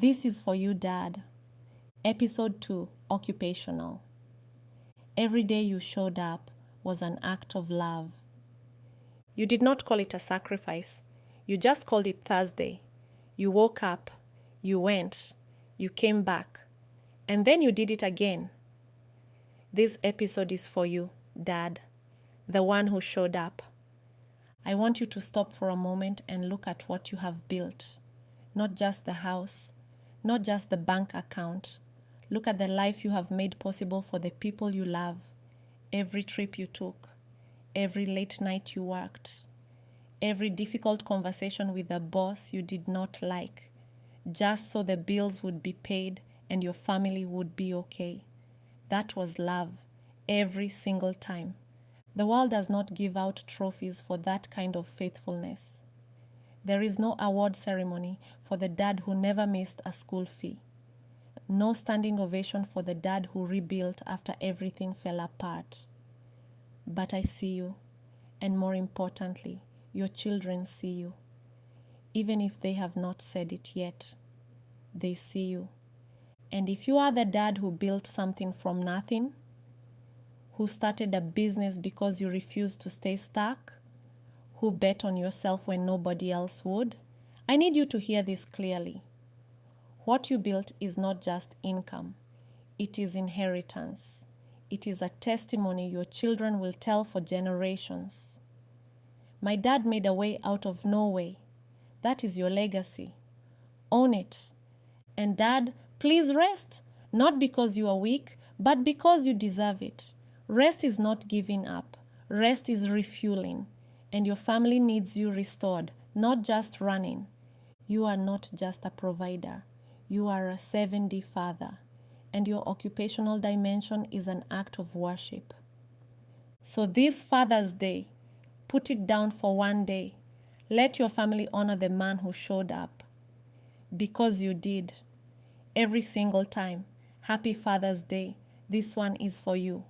This is for you, Dad. Episode 2, Occupational. Every day you showed up was an act of love. You did not call it a sacrifice. You just called it Thursday. You woke up, you went, you came back, and then you did it again. This episode is for you, Dad, the one who showed up. I want you to stop for a moment and look at what you have built. Not just the house, not just the bank account. Look at the life you have made possible for the people you love. Every trip you took, every late night you worked, every difficult conversation with a boss you did not like, just so the bills would be paid and your family would be okay. That was love, every single time. The world does not give out trophies for that kind of faithfulness. There is no award ceremony for the dad who never missed a school fee. No standing ovation for the dad who rebuilt after everything fell apart. But I see you, and more importantly, your children see you. Even if they have not said it yet, they see you. And if you are the dad who built something from nothing, who started a business because you refused to stay stuck, who bet on yourself when nobody else would, I need you to hear this clearly. What you built is not just income. It is inheritance. It is a testimony your children will tell for generations. My dad made a way out of no way. That is your legacy. Own it. And Dad, please rest. Not because you are weak, but because you deserve it. Rest is not giving up. Rest is refueling. And your family needs you restored, not just running. You are not just a provider. You are a 7D father. And your occupational dimension is an act of worship. So this Father's Day, put it down for one day. Let your family honor the man who showed up. Because you did. Every single time. Happy Father's Day. This one is for you.